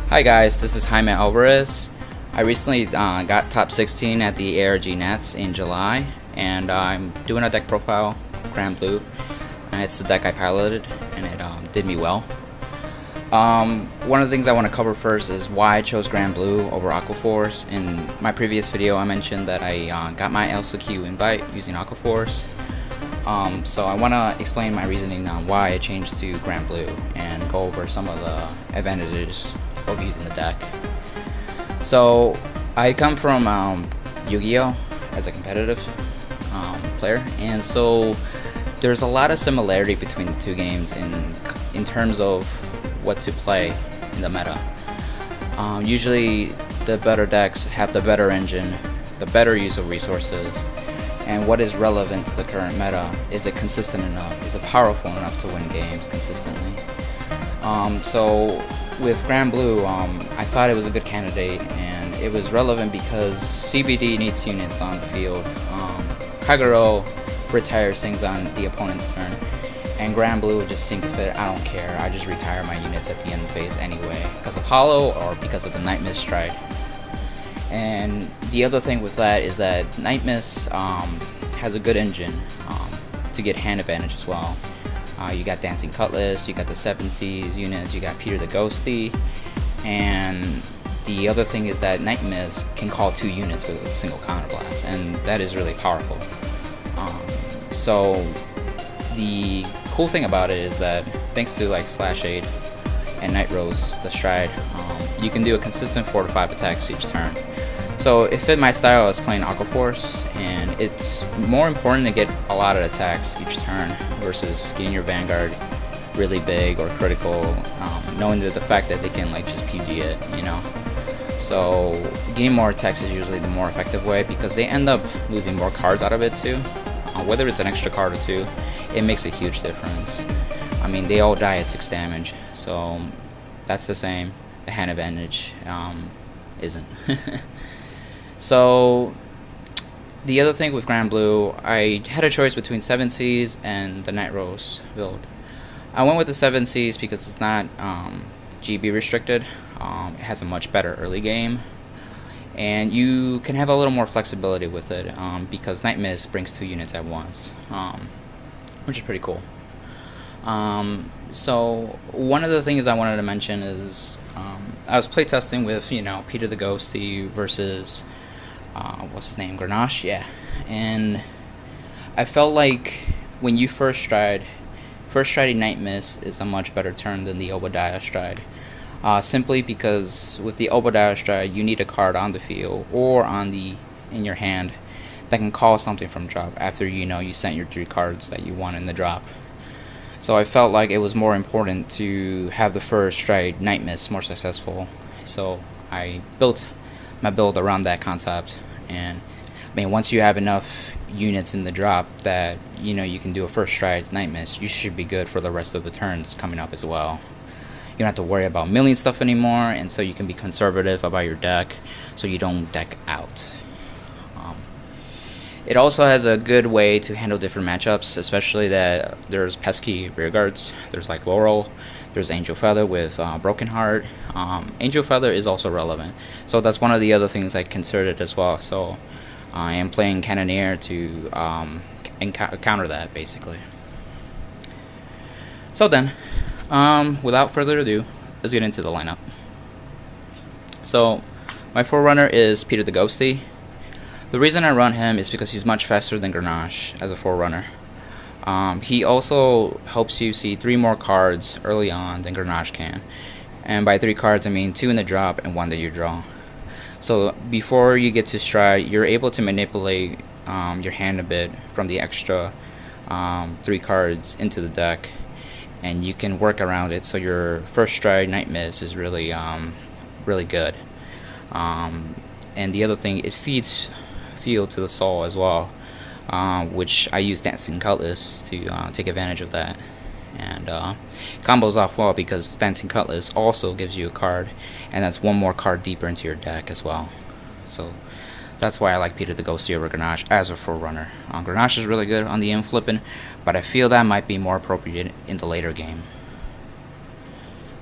Hi guys, this is Jaime Alvarez. I recently got top 16 at the ARG Nats in July, and I'm doing a deck profile, Granblue, and it's the deck I piloted, and it did me well. One of the things I want to cover first is why I chose Granblue over Aquaforce. In my previous video, I mentioned that I got my LCQ invite using Aquaforce. So I want to explain my reasoning on why I changed to Granblue and go over some of the advantages of using the deck. So I come from Yu-Gi-Oh! As a competitive player, and so there's a lot of similarity between the two games in terms of what to play in the meta. Usually the better decks have the better engine, the better use of resources, and what is relevant to the current meta. Is it consistent enough? Is it powerful enough to win games consistently? So with Granblue, I thought it was a good candidate, and it was relevant because CBD needs units on the field. Kagero retires things on the opponent's turn, and Granblue would just seem to fit. I don't care, I just retire my units at the end phase anyway, because of Hollow or because of the Night Mist Stride. And the other thing with that is that Night Mist has a good engine to get hand advantage as well. You got Dancing Cutlass, you got the 7 Seas units, you got Peter the Ghosty, and the other thing is that Night Mist can call 2 units with a single counterblast, and that is really powerful. So the cool thing about it is that thanks to like Slash Aid and Night Rose, the Stride, you can do a consistent 4 to 5 attacks each turn. So it fit my style as playing Aquaforce, and it's more important to get a lot of attacks each turn versus getting your Vanguard really big or critical, knowing that the fact that they can like just PG it, you know. So getting more attacks is usually the more effective way because they end up losing more cards out of it too. Whether it's an extra card or 2, it makes a huge difference. I mean, they all die at 6 damage, so that's the same. The hand advantage isn't. So the other thing with Granblue, I had a choice between 7 Seas and the Night Rose build. I went with the 7 Seas because it's not GB restricted. It has a much better early game, and you can have a little more flexibility with it because Night Mist brings 2 units at once, which is pretty cool. So one of the things I wanted to mention is I was playtesting with, you know, Peter the Ghosty versus what's his name, Grenache, yeah, and I felt like when you first striding Night Mist is a much better turn than the Obadiah Stride, simply because with the Obadiah Stride you need a card on the field or in your hand that can call something from drop after you sent your 3 cards that you want in the drop. So I felt like it was more important to have the first stride Night Mist more successful, so I built my build around that concept. And I mean, once you have enough units in the drop that you can do a first stride Night Mist, you should be good for the rest of the turns coming up as well. You don't have to worry about milling stuff anymore, and so you can be conservative about your deck so you don't deck out. It also has a good way to handle different matchups, especially that there's pesky rearguards. There's like Laurel, there's Angel Feather with Broken Heart. Angel Feather is also relevant, so that's one of the other things I considered as well. So I am playing Cannoneer to counter that, basically. So then, without further ado, let's get into the lineup. So my forerunner is Peter the Ghosty. The reason I run him is because he's much faster than Grenache as a forerunner. He also helps you see 3 more cards early on than Grenache can. And by 3 cards, I mean 2 in the drop and 1 that you draw. So before you get to stride, you're able to manipulate your hand a bit from the extra 3 cards into the deck, and you can work around it so your first stride Night Mist is really good. And the other thing, it feeds field to the soul as well, which I use Dancing Cutlass to take advantage of that, and combos off well because Dancing Cutlass also gives you a card, and that's 1 more card deeper into your deck as well. So that's why I like Peter the Ghosty over Grenache as a forerunner. Grenache is really good on the end flipping, but I feel that might be more appropriate in the later game.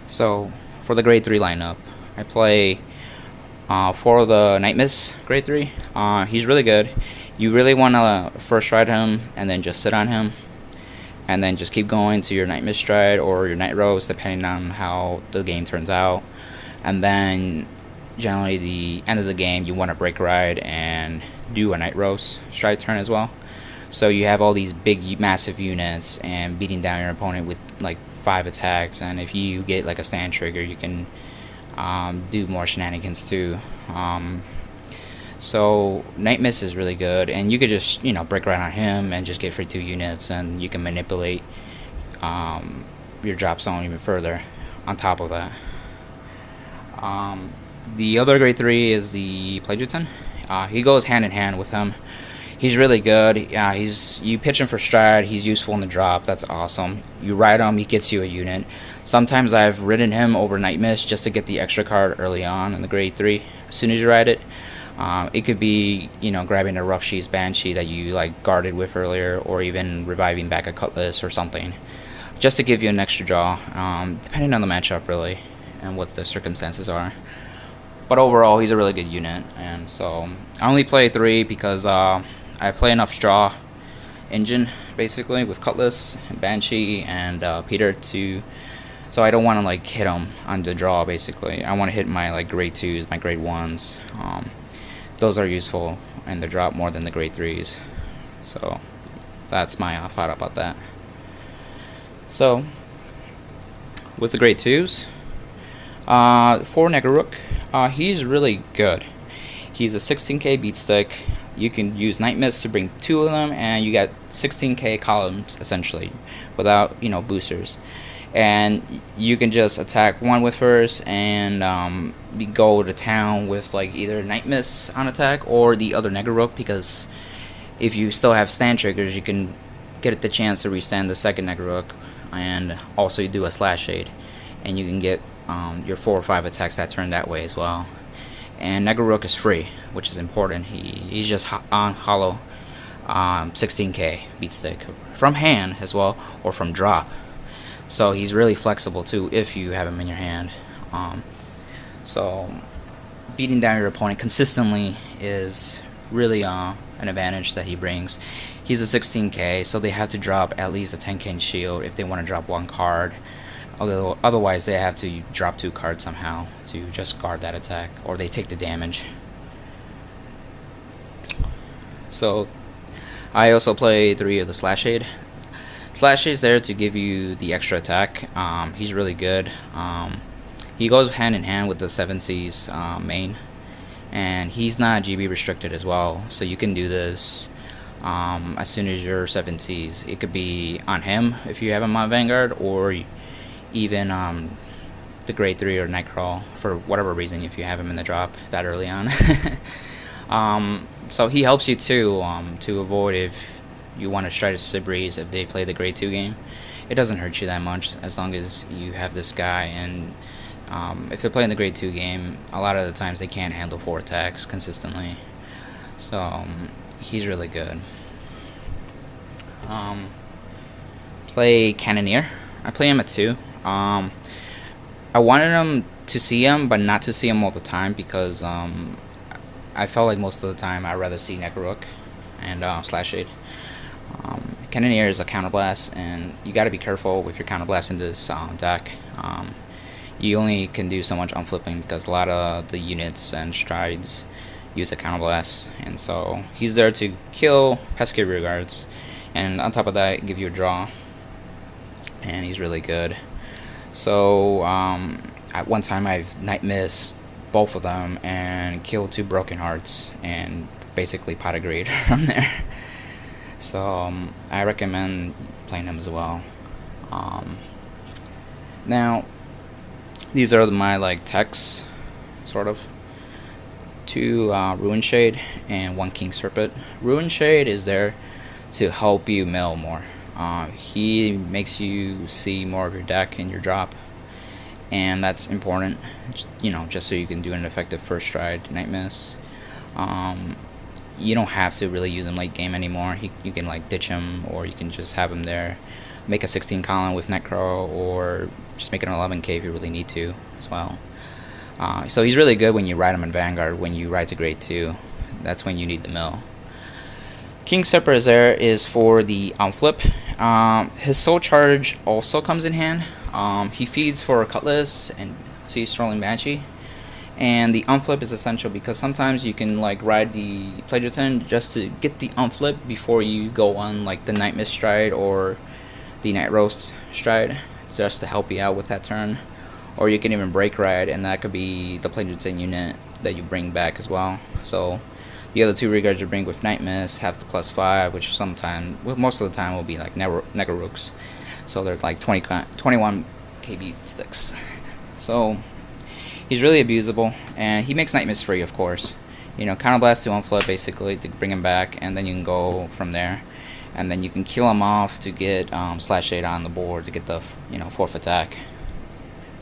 So for the grade 3 lineup, I play 4 of the Night Miss grade 3. He's really good. You really want to first ride him and then just sit on him, and then just keep going to your Night Miss stride or your Night Rose, depending on how the game turns out. And then generally the end of the game, you want to break ride and do a Night Rose stride turn as well. So you have all these big massive units and beating down your opponent with like 5 attacks, and if you get like a stand trigger, you can do more shenanigans too. So Night Miss is really good, and you could just, you know, break right on him and just get free 2 units, and you can manipulate your drop zone even further on top of that. The other grade 3 is the Plagiaton. He goes hand in hand with him. He's really good. You pitch him for stride, he's useful in the drop, that's awesome. You ride him, he gets you a unit. Sometimes I've ridden him over Night Miss just to get the extra card early on in the grade 3 as soon as you ride it. It could be, you know, grabbing a Rough She's Banshee that you like guarded with earlier, or even reviving back a Cutlass or something, just to give you an extra draw, depending on the matchup really and what the circumstances are. But overall, he's a really good unit, and so I only play 3 because I play enough straw engine basically with Cutlass, Banshee, and Peter so I don't want to like hit him on the draw. Basically, I want to hit my like grade 2s, my grade 1s. Those are useful in the drop more than the grade 3s. So that's my thought about that. So with the grade 2s, for Negaruk, he's really good. He's a 16k beat stick. You can use Night Miss to bring 2 of them, and you got 16k columns essentially, without, you know, boosters. And you can just attack 1 with first, and go to town with like either Night Miss on attack or the other Negaruk, because if you still have stand triggers, you can get the chance to restand the second Negaruk, and also you do a Slash Shade, and you can get your 4 or 5 attacks that turn that way as well. And Negaruk is free, which is important. He's just on hollow 16k beat stick from hand as well, or from drop. So he's really flexible too if you have him in your hand. So beating down your opponent consistently is really an advantage that he brings. He's a 16k, so they have to drop at least a 10k shield if they want to drop 1 card. Although otherwise they have to drop 2 cards somehow to just guard that attack, or they take the damage. So I also play 3 of the Slash Shade. Slash Shade's there to give you the extra attack. He's really good. He goes hand in hand with the 7C's main, and he's not GB restricted as well, so you can do this as soon as you're 7C's. It could be on him if you have him on Vanguard, or even the grade 3 or Nightcrawl for whatever reason if you have him in the drop that early on. So he helps you too, to avoid if you want to try to Sibreeze if they play the grade 2 game. It doesn't hurt you that much as long as you have this guy, and if they're playing the grade 2 game, a lot of the times they can't handle 4 attacks consistently. So he's really good. Play Cannoneer. I play him at 2. I wanted him to see him, but not to see him all the time, because I felt like most of the time I'd rather see Negaruk and Slash Shade. Cannoneer is a counterblast, and you got to be careful with your counterblast in this deck. You only can do so much unflipping because a lot of the units and strides use a counterblast, and so he's there to kill pesky rear guards, and on top of that give you a draw, and he's really good. So at one time I've Night Missed both of them and killed 2 Broken Hearts and basically pot a grade from there. So I recommend playing him as well. Now these are my like techs, sort of. 2 Ruin Shade and 1 King Serpent. Ruin Shade is there to help you mill more. He makes you see more of your deck in your drop, and that's important, you know, just so you can do an effective first stride Night Miss. You don't have to really use him late game anymore. You can like ditch him, or you can just have him there, make a 16 column with Nightcrawl, or just make it an 11k if you really need to as well. So he's really good when you ride him in Vanguard. When you ride to grade 2, that's when you need the mill. King Sepper is there is for the flip. His soul charge also comes in hand. He feeds for Cutlass and Sea Strolling Banshee. And the unflip is essential because sometimes you can like ride the Plagiatin just to get the unflip before you go on like the Night Mist stride or the Night Roast stride, just to help you out with that turn. Or you can even break ride, and that could be the Plagiatin unit that you bring back as well. So the other 2 reguards you bring with Night Mist have the +5, which sometimes, well, most of the time will be like Negarooks. So they're like 21 KB sticks. So he's really abusable, and he makes Night Mist free, of course. You know, Counterblast to unflip basically to bring him back, and then you can go from there. And then you can kill him off to get /8 on the board to get the 4th attack.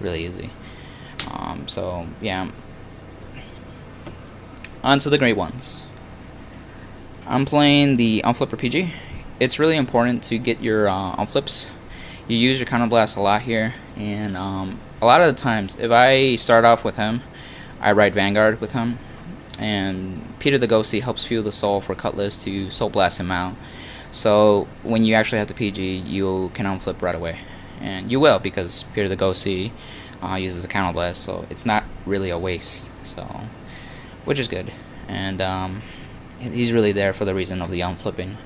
Really easy. So yeah. On to the great ones. I'm playing the unflipper PG. It's really important to get your unflips. You use your Counterblast a lot here, and a lot of the times, if I start off with him, I ride Vanguard with him, and Peter the Ghosty helps fuel the soul for Cutlass to soul blast him out. So when you actually have the PG, you can unflip right away, and you will, because Peter the Ghosty uses a Counterblast, so it's not really a waste. So, which is good, and he's really there for the reason of the unflipping.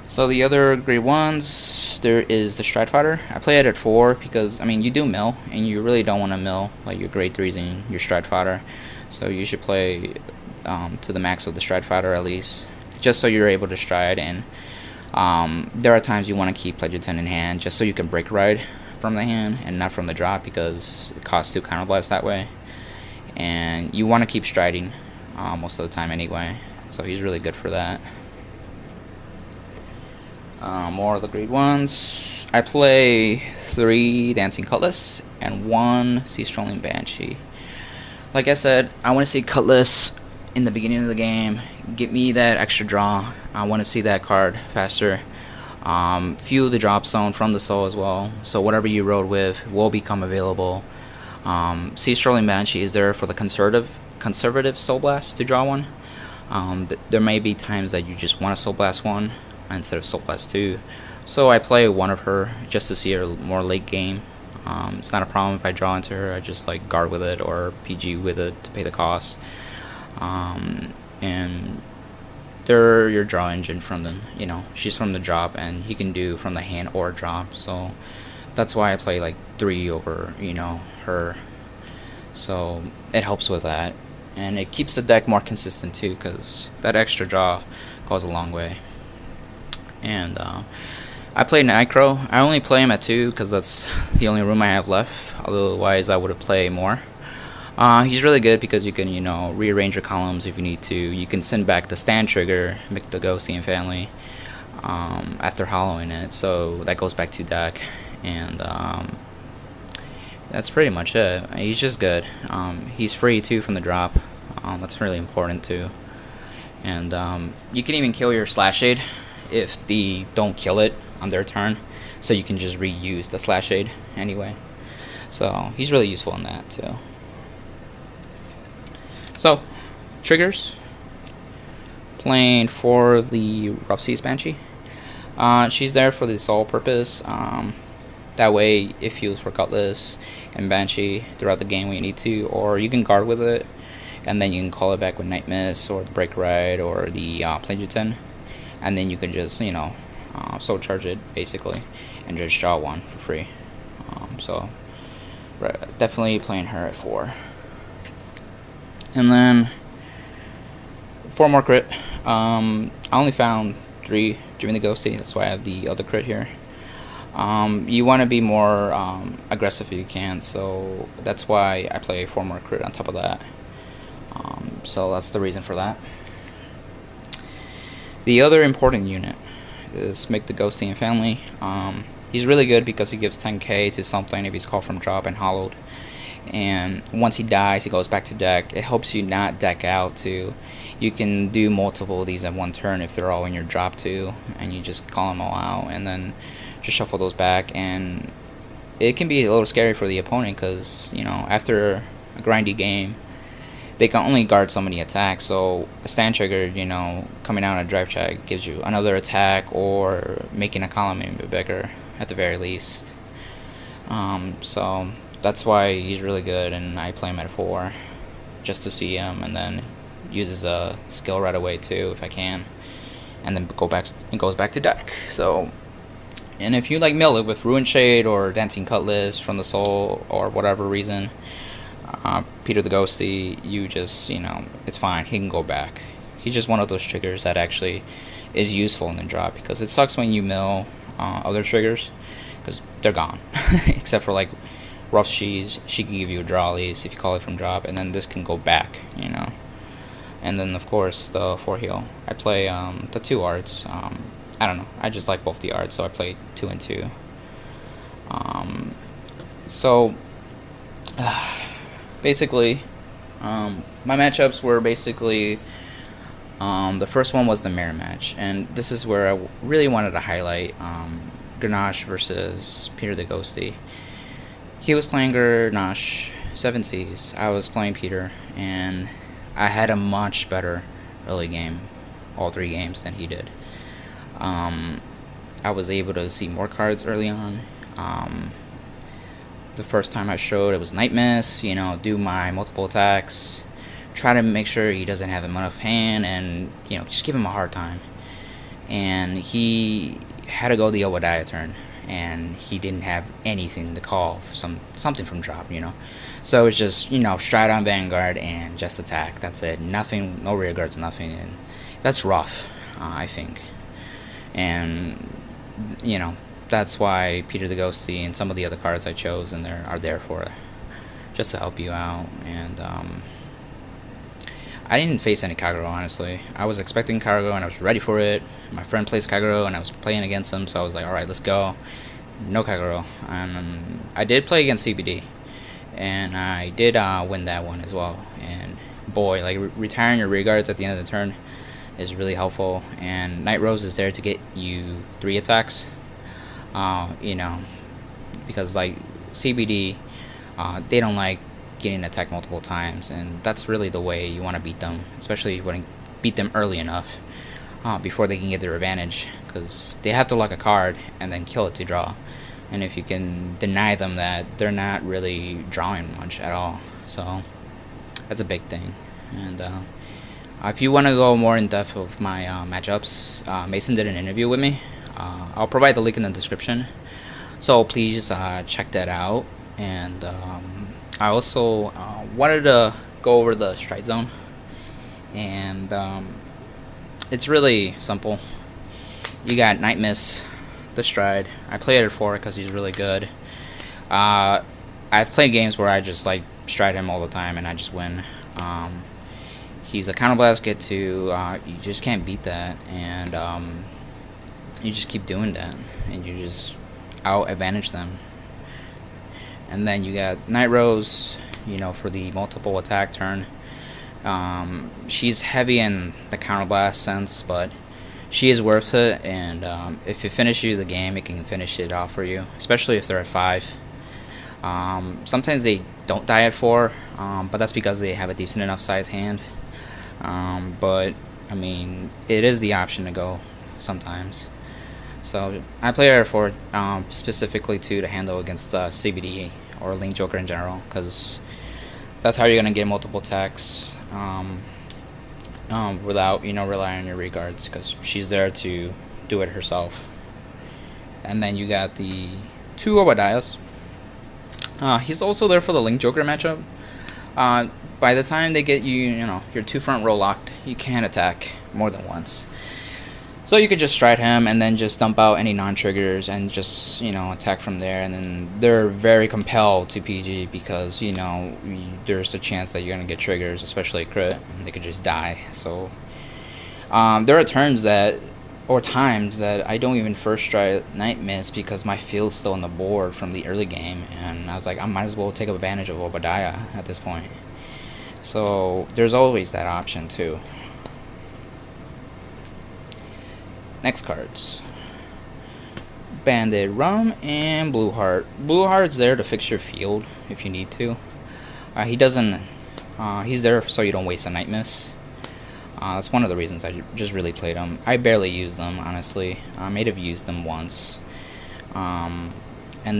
So the other grade 1s, there is the Stride Fighter. I play it at 4 because, I mean, you do mill, and you really don't want to mill like your grade 3s in your Stride Fighter. So you should play to the max of the Stride Fighter at least, just so you're able to stride. And there are times you want to keep Plagiatin in hand just so you can break ride from the hand and not from the drop, because it costs 2 Counterblast that way. And you want to keep striding most of the time anyway. So he's really good for that. More of the grade 1s. I play 3 Dancing Cutlass and 1 Sea Strolling Banshee. Like I said, I want to see Cutlass in the beginning of the game. Get me that extra draw. I want to see that card faster. Fuel the drop zone from the soul as well. So whatever you rode with will become available. Sea Strolling Banshee is there for the conservative soul blast to draw one. There may be times that you just want to soul blast one instead of soul blast 2, so I play one of her just to see her more late game. It's not a problem if I draw into her. I just like guard with it or PG with it to pay the cost. And they're your draw engine from the, she's from the drop, and he can do from the hand or drop, so that's why I play like 3 over her. So it helps with that, and it keeps the deck more consistent too, because that extra draw goes a long way. And I play Nightcrow. I only play him at 2 because that's the only room I have left. Otherwise, I would have played more. He's really good because you can, rearrange your columns if you need to. You can send back the stand trigger, make the Ghosty and family after hollowing it. So that goes back to deck. And that's pretty much it. He's just good. He's free too from the drop. That's really important too. And you can even kill your /8 if they don't kill it on their turn, so you can just reuse the /8 anyway. So he's really useful in that too. So triggers, playing for the Rough Seas Banshee. She's there for the sole purpose. That way it fuels for Cutlass and Banshee throughout the game when you need to, or you can guard with it and then you can call it back with Night Mist or the Break Ride or the Plagiatin, and then you can just soul charge it basically and just draw one for free. So definitely playing her at 4. And then 4 more crit. I only found 3 Jaime the Ghosty, that's why I have the other crit here. You want to be more aggressive if you can, so that's why I play 4 more crit on top of that. So that's the reason for that. The other important unit is Make the Ghosty and Family. He's really good because he gives 10k to something if he's called from drop and hollowed. And once he dies, he goes back to deck. It helps you not deck out too. You can do multiple of these in one turn if they're all in your drop too, and you just call them all out and then just shuffle those back. And it can be a little scary for the opponent because after a grindy game. They can only guard so many attacks, so a stand trigger, you know, coming out on a drive check gives you another attack or making a column a bit bigger at the very least. So that's why he's really good, and I play him at 4 just to see him, and then uses a skill right away too if I can, and then goes back to deck. So, and if you like melee with Ruin Shade or Dancing Cutlass from the Soul or whatever reason, Peter the Ghosty, you just, you know, it's fine. He can go back. He's just one of those triggers that actually is useful in the drop, because it sucks when you mill other triggers because they're gone. Except for like Rough She's, she can give you a draw at least if you call it from drop, and then this can go back, you know. And then of course the 4 heal. I play the 2 arts. I don't know. I just like both the arts, so I play 2 and 2. So. Basically, my matchups were basically, the first one was the mirror match, and this is where I really wanted to highlight Grenache versus Peter the Ghosty. He was playing Grenache 7Cs, I was playing Peter, and I had a much better early game, all 3 games, than he did. I was able to see more cards early on. The first time I showed, it was Night Miss, you know, do my multiple attacks, try to make sure he doesn't have enough hand, and, you know, just give him a hard time. And he had to go the Obadiah turn, and he didn't have anything to call for something from drop, you know. So it's just, you know, stride on Vanguard and just attack. That's it. Nothing, no rear guards, nothing. And that's rough, I think. And, you know, that's why Peter the Ghosty and some of the other cards I chose in there are there for, just to help you out. And I didn't face any Kagero, honestly. I was expecting Kagero and I was ready for it. My friend plays Kagero and I was playing against him, so I was like, alright, let's go. No Kagero. And I did play against CBD, and I did win that one as well. And boy, like retiring your rear guards at the end of the turn is really helpful. And Night Rose is there to get you 3 attacks. You know, because like CBD, they don't like getting attacked multiple times, and that's really the way you want to beat them, especially when you beat them early enough before they can get their advantage, because they have to luck a card and then kill it to draw. And if you can deny them that, they're not really drawing much at all. So that's a big thing. And if you want to go more in depth of my matchups, Mason did an interview with me. I'll provide the link in the description, so please check that out. And I also wanted to go over the stride zone, and it's really simple. You got Night Miss, the stride. I play it at 4 because he's really good. I've played games where I just like stride him all the time and I just win. He's a counterblast get to, you just can't beat that, and you just keep doing that, and you just out advantage them. And then you got Night Rose, you know, for the multiple attack turn. She's heavy in the counterblast sense, but she is worth it. And if it finishes you the game, it can finish it off for you, especially if they're at 5. Sometimes they don't die at 4, but that's because they have a decent enough size hand. But I mean, it is the option to go sometimes. So I play her for specifically to handle against CBD or Link Joker in general, because that's how you're gonna get multiple attacks without, you know, relying on your regards, because she's there to do it herself. And then you got the 2 Obadiahs. He's also there for the Link Joker matchup. By the time they get you, you know, your 2 front row locked, you can't attack more than once. So you could just stride him and then just dump out any non-triggers and just, you know, attack from there. And then they're very compelled to PG because, you know, there's a chance that you're going to get triggers, especially a crit, and they could just die. So there are turns that, or times that I don't even first stride Night Miss because my field's still on the board from the early game. And I was like, I might as well take advantage of Obadiah at this point. So there's always that option too. Next cards. Bandit Rum and Blue Heart. Blue Heart's there to fix your field if you need to. He doesn't. He's there so you don't waste a night miss. That's one of the reasons I just really played him. I barely use them, honestly. I may have used them once. And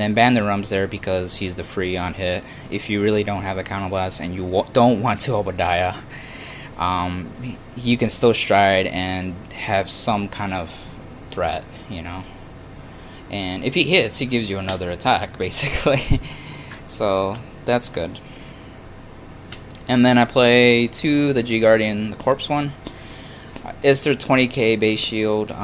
then ban the Rums there because he's the free on hit. If you really don't have a counterblast and you don't want to Obadiah, you can still stride and have some kind of threat, you know. And if he hits, he gives you another attack, basically. So that's good. And then I play 2, the G Guardian, the Corpse one. It's their 20k base shield.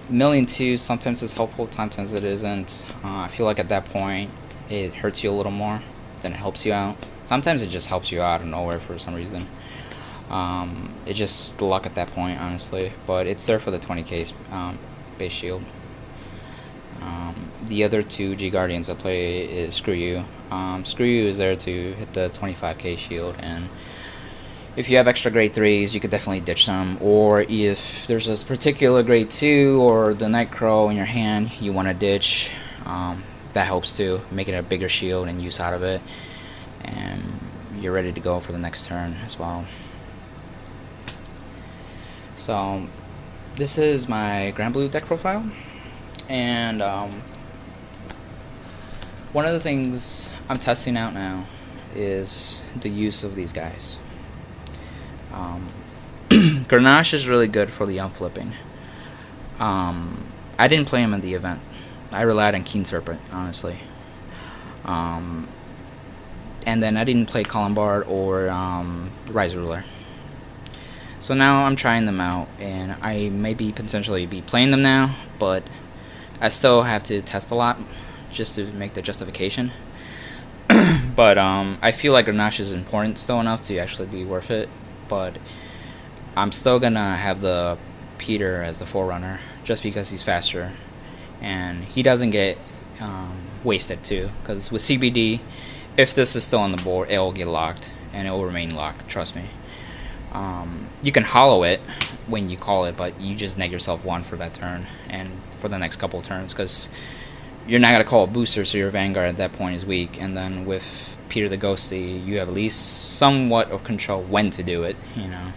Million 2 sometimes is helpful, sometimes it isn't. I feel like at that point it hurts you a little more than it helps you out. Sometimes it just helps you out of nowhere for some reason. It's just luck at that point, honestly. But it's there for the 20k base shield. The other 2 G Guardians I play is Screw You. Screw You is there to hit the 25k shield, and if you have extra grade 3s, you could definitely ditch them. Or if there's a particular grade 2 or the Night Crow in your hand you want to ditch, that helps too, make it a bigger shield and use out of it, and you're ready to go for the next turn as well. So this is my Granblue deck profile, and one of the things I'm testing out now is the use of these guys. Grenache is really good for the unflipping. I didn't play him in the event. I relied on Keen Serpent, honestly. And then I didn't play Columbard or Rise Ruler. So now I'm trying them out, and I may potentially be playing them now, but I still have to test a lot just to make the justification. But I feel like Grenache is important still enough to actually be worth it. But I'm still gonna have the Peter as the Forerunner just because he's faster, and he doesn't get wasted too. Because with CBD, if this is still on the board, it will get locked, and it will remain locked. Trust me. You can hollow it when you call it, but you just neg yourself 1 for that turn and for the next couple turns, because you're not gonna call a booster, so your Vanguard at that point is weak. And then with Peter the Ghosty, you have at least somewhat of control when to do it, you know.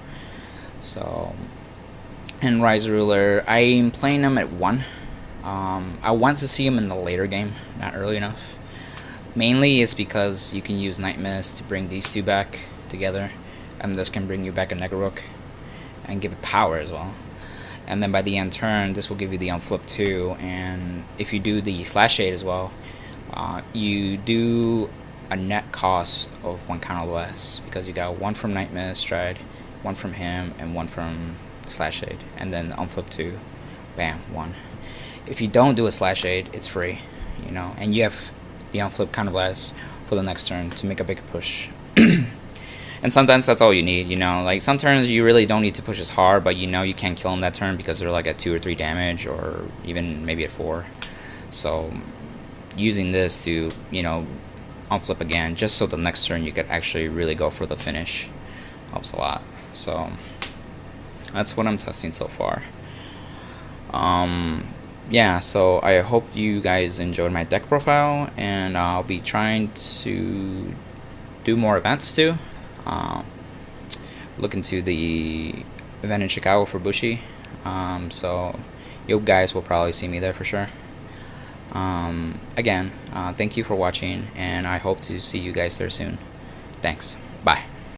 So, and Rise Ruler, I'm playing him at 1. I want to see him in the later game, not early enough. Mainly it's because you can use Night Mist to bring these 2 back together, and this can bring you back a Negaruk and give it power as well. And then by the end turn, this will give you the unflip too. And if you do the Slash Shade as well, you do a net cost of 1 counter less, because you got 1 from Night Mist Stride, 1 from him, and 1 from Slash Shade. And then unflip 2, bam, 1. If you don't do a Slash Shade, it's free, you know, and you have the unflip counter less for the next turn to make a big push. And sometimes that's all you need, you know. Like, some turns you really don't need to push as hard, but you know you can't kill them that turn because they're like at 2 or 3 damage, or even maybe at 4. So using this to, you know, unflip again, just so the next turn you could actually really go for the finish, helps a lot. So that's what I'm testing so far. Yeah, so I hope you guys enjoyed my deck profile, and I'll be trying to do more events too. Look into the event in Chicago for Bushi. So you guys will probably see me there for sure. Again, thank you for watching, and I hope to see you guys there soon. Thanks. Bye.